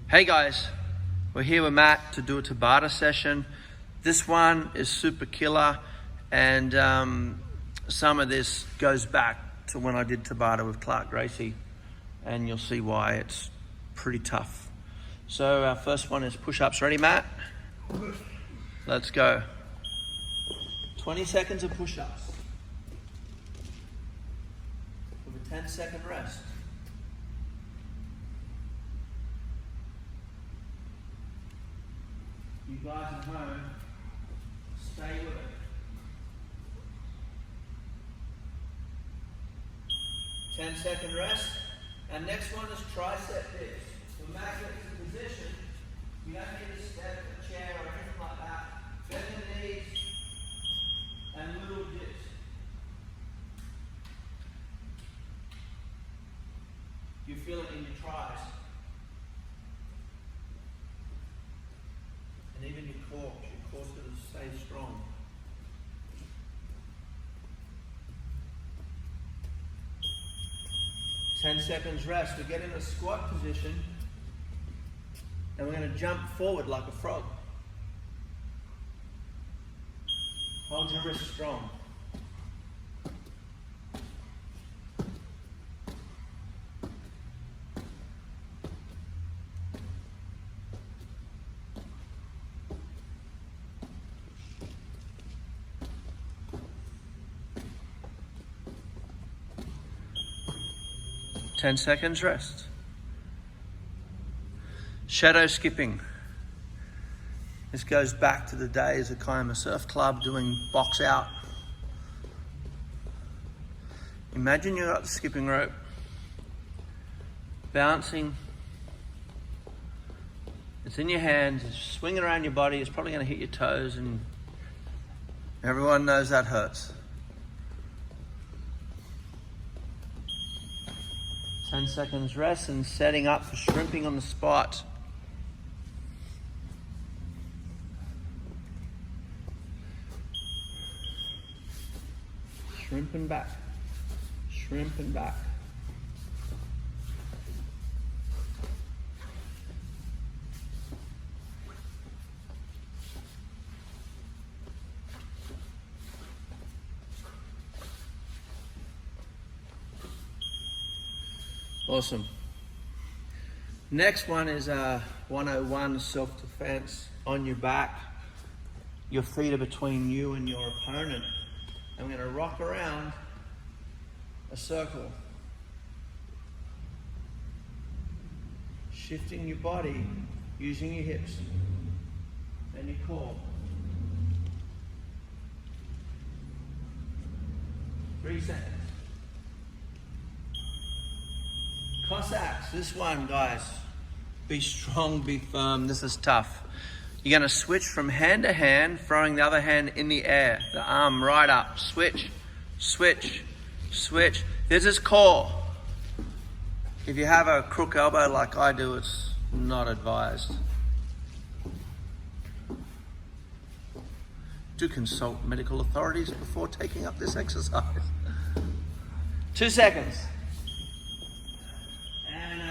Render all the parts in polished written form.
Hey guys, we're here with Matt to do a Tabata session. This one is super killer, and some of this goes back to when I did Tabata with Clark Gracie, and you'll see why it's pretty tough. So our first one is push-ups. Ready, Matt? Let's go. 20 seconds of push-ups with a 10-second rest. You guys at home, stay with it. 10-second rest. And next one is tricep dips. When Matt gets in position, you don't need to step a chair or anything like that. Bend the knees and little dips. You feel it in your tris. And even your core's going to stay strong. 10 seconds rest. We get in a squat position and we're going to jump forward like a frog. Hold your wrist strong. Ten seconds rest. Shadow skipping. This goes back to the days of Kiama Surf Club doing box out. Imagine you're at the skipping rope, bouncing. It's in your hands, it's swinging around your body. It's probably going to hit your toes, and everyone knows that hurts. 10 seconds rest and setting up for shrimping on the spot. Shrimp and back. Shrimp and back. Awesome. Next one is 101 self-defense on your back. Your feet are between you and your opponent. And we're going to rock around a circle. Shifting your body, using your hips and your core. 3 seconds. Cossacks, this one, guys. Be strong, be firm. This is tough. You're going to switch from hand to hand, throwing the other hand in the air. The arm right up. Switch, switch, switch. This is core. If you have a crook elbow like I do, it's not advised. Do consult medical authorities before taking up this exercise. 2 seconds.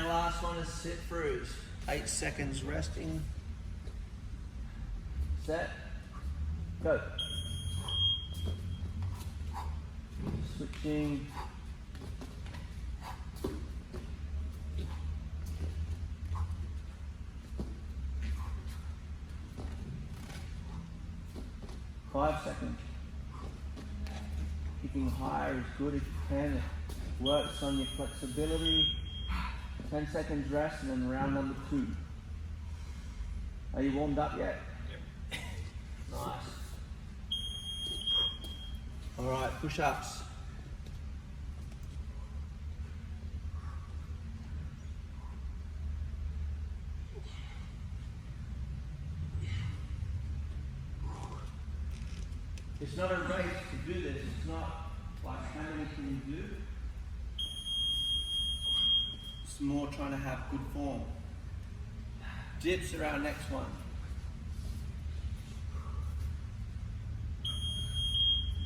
Last one is sit throughs. 8 seconds resting. Set. Go. Switching. Five seconds. Keeping higher as good as you can. It works on your flexibility. 10 seconds rest and then round number 2. Are you warmed up yet? Yep. Nice. All right, push-ups. It's not a race to do this. It's not like how many can you do. It's more trying to have good form. Dips are our next one.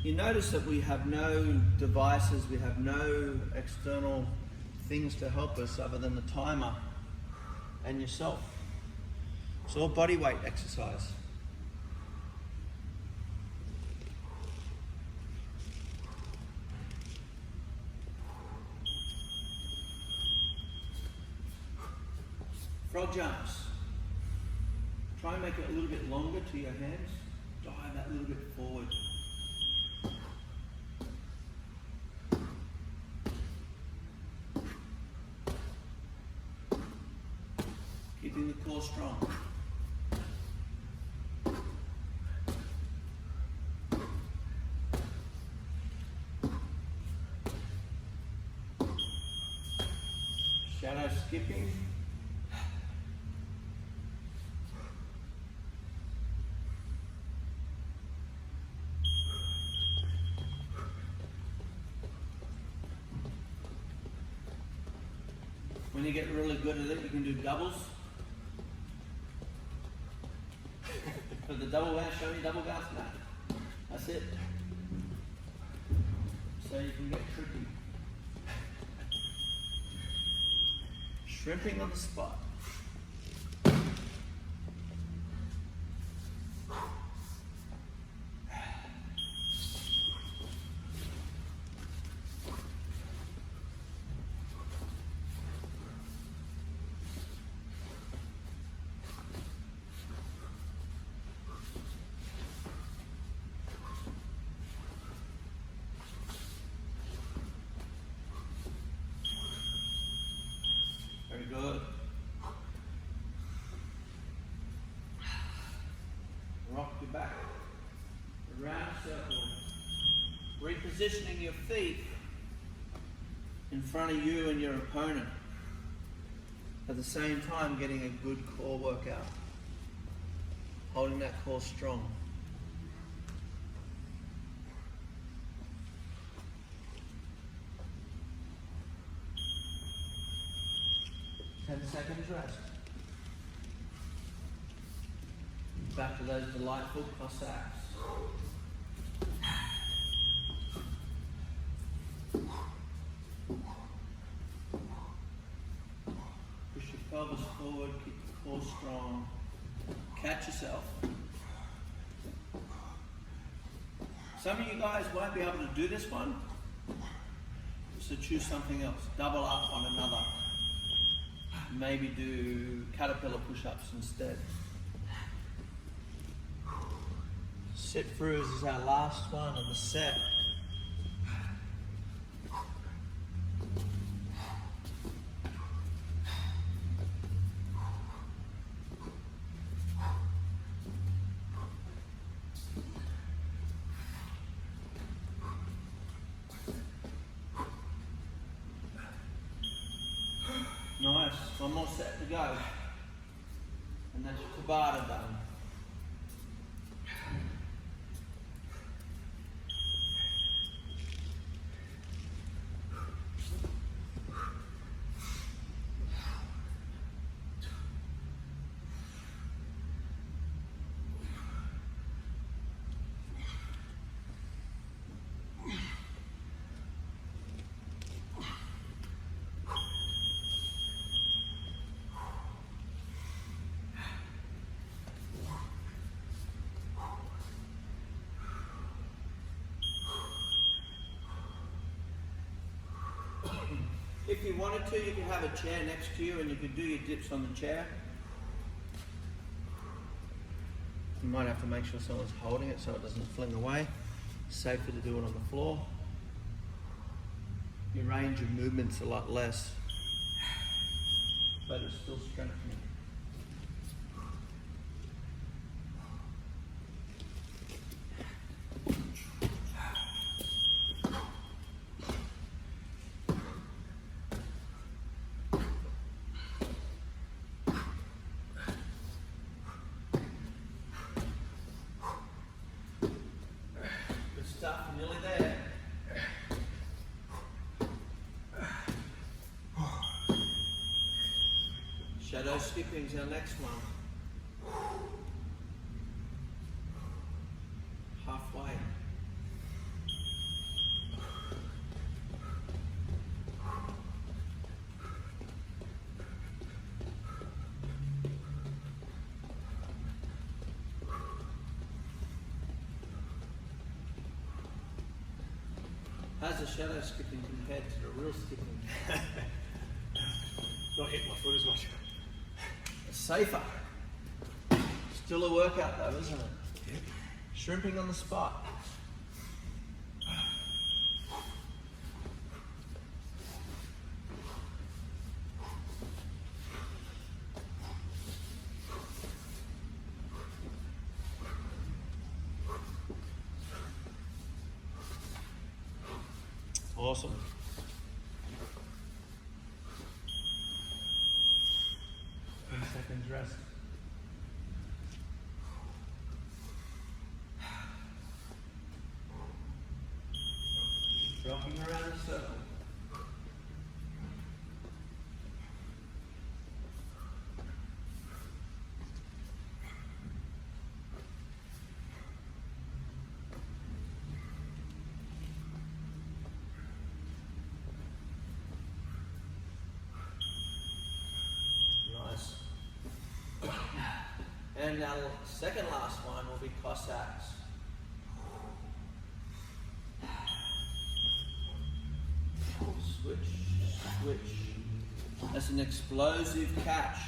You notice that we have no devices, we have no external things to help us other than the timer and yourself. It's all body weight exercise. Frog jumps. Try and make it a little bit longer to your hands. Dive that little bit forward. Keeping the core strong. Shadow skipping. When you get really good at it, you can do doubles. For the double bounce, show me double bounce now. That's it. So you can get tricky. Shrimping on the spot. Very good. Rock your back. A round circle. Repositioning your feet in front of you and your opponent. At the same time, getting a good core workout. Holding that core strong. Seconds rest. Back to those delightful Cossacks. Push your pelvis forward, keep the core strong. Catch yourself. Some of you guys won't be able to do this one, so choose something else. Double up on another. Maybe do caterpillar push-ups instead. Sit throughs is our last one of the set. Nice, one more set to go. And that's your Tabata done. If you wanted to, you could have a chair next to you and you could do your dips on the chair. You might have to make sure someone's holding it so it doesn't fling away. It's safer to do it on the floor. Your range of movement's a lot less, but it's still strengthening. Stuff, nearly there. Shadow skipping is our next one. Halfway. How's the shadow skipping compared to the real skipping? Not hitting my foot as much. It's safer. Still a workout though, isn't it? Yeah. Shrimping on the spot. Awesome. Seconds rest. Rocking around in a circle. Nice. And our second last one will be Cossacks. Switch, switch. That's an explosive catch.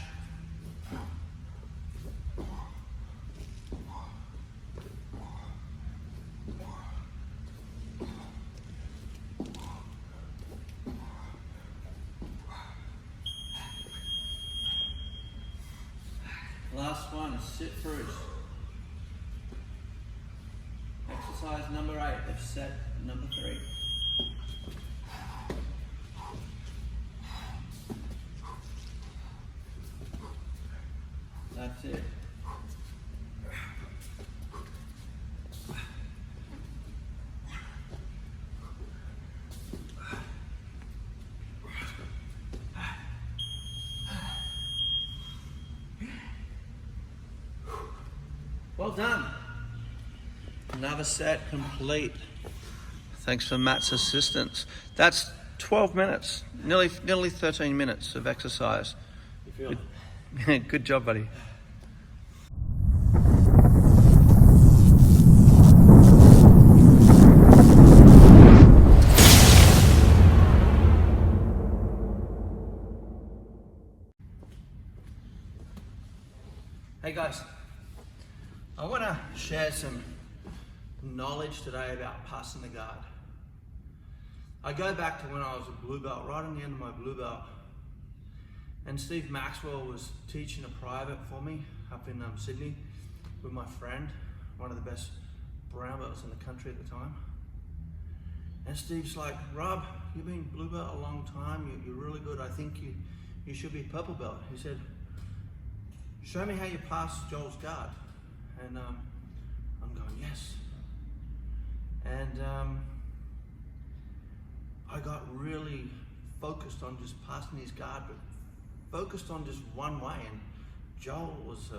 Last one is sit throughs. Exercise number 8 of set number 3. That's it. Well done. Another set complete. Thanks for Matt's assistance. That's 12 minutes, nearly 13 minutes of exercise. You feel it? Good job, buddy. Hey guys, I want to share some knowledge today about passing the guard. I go back to when I was a blue belt, right on the end of my blue belt, and Steve Maxwell was teaching a private for me up in Sydney with my friend, one of the best brown belts in the country at the time. And Steve's like, Rob, you've been blue belt a long time, you're really good, I think you should be purple belt. He said, show me how you pass Joel's guard. And I'm going, yes. And I got really focused on just passing his guard, but focused on just one way. And Joel was,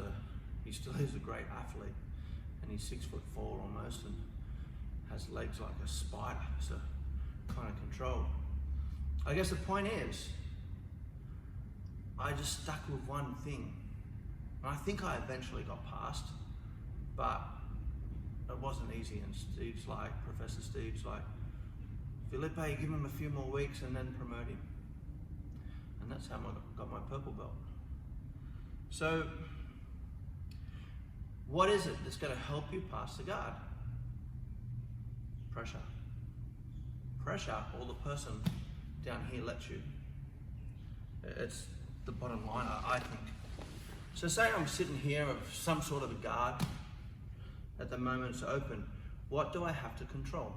he still is a great athlete, and he's 6'4" almost, and has legs like a spider, so kind of controlled. I guess the point is, I just stuck with one thing. And I think I eventually got past, but it wasn't easy. And Steve's like, Professor Steve's like, Felipe, give him a few more weeks and then promote him. And that's how I got my purple belt. So, what is it that's going to help you pass the guard? Pressure. Pressure, or the person down here lets you. It's the bottom line, I think. So say I'm sitting here with some sort of a guard, at the moment it's open, what do I have to control?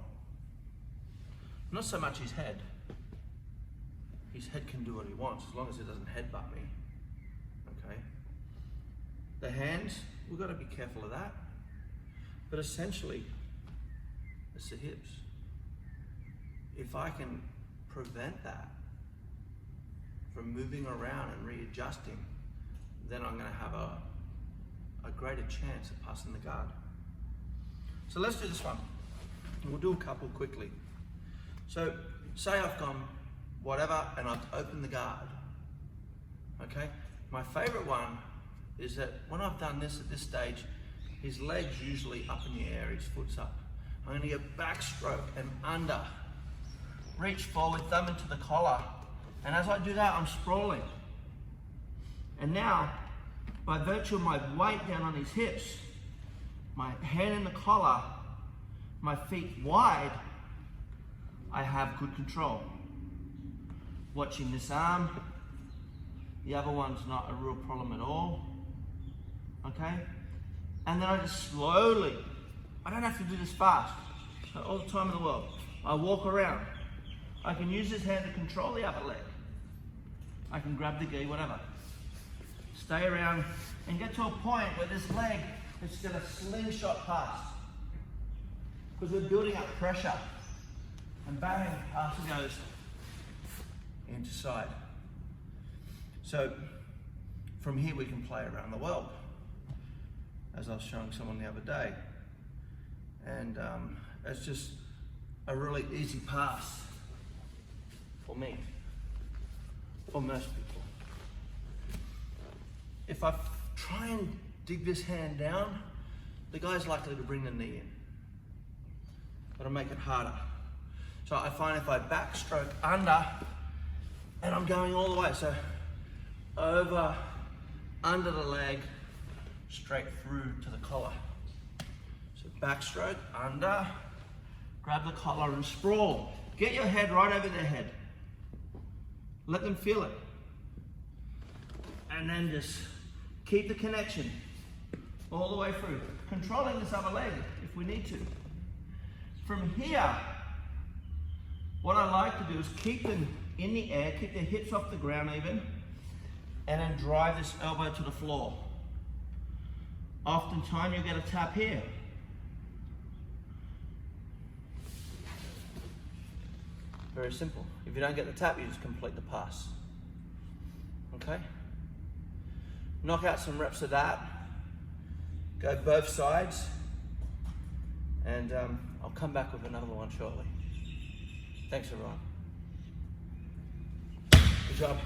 Not so much his head. His head can do what he wants, as long as it doesn't headbutt me, okay? The hands, we've got to be careful of that. But essentially, it's the hips. If I can prevent that from moving around and readjusting, then I'm going to have a greater chance of passing the guard. So let's do this one. We'll do a couple quickly. So say I've gone whatever and I've opened the guard. Okay? My favorite one is that when I've done this at this stage, his leg's usually up in the air, his foot's up. I'm going to get backstroke and under reach forward, thumb into the collar. And as I do that, I'm sprawling. And now, by virtue of my weight down on his hips, my hand in the collar, my feet wide, I have good control. Watching this arm, the other one's not a real problem at all. Okay? And then I just slowly, I don't have to do this fast, all the time in the world. I walk around. I can use this hand to control the upper leg. I can grab the gi, whatever. Stay around and get to a point where this leg is going to slingshot past. Because we're building up pressure. And bang, past it goes into side. So from here we can play around the world, as I was showing someone the other day. And it's just a really easy pass for me, for most people. If I try and dig this hand down, the guy's likely to bring the knee in. That'll make it harder. So I find if I backstroke under, and I'm going all the way, so over, under the leg, straight through to the collar. So backstroke, under, grab the collar and sprawl. Get your head right over their head. Let them feel it. And then just keep the connection all the way through. Controlling this other leg if we need to. From here, what I like to do is keep them in the air, keep their hips off the ground even, and then drive this elbow to the floor. Oftentimes you'll get a tap here. Very simple. If you don't get the tap, you just complete the pass. Okay? Knock out some reps of that. Go both sides. And I'll come back with another one shortly. Thanks everyone. Good job.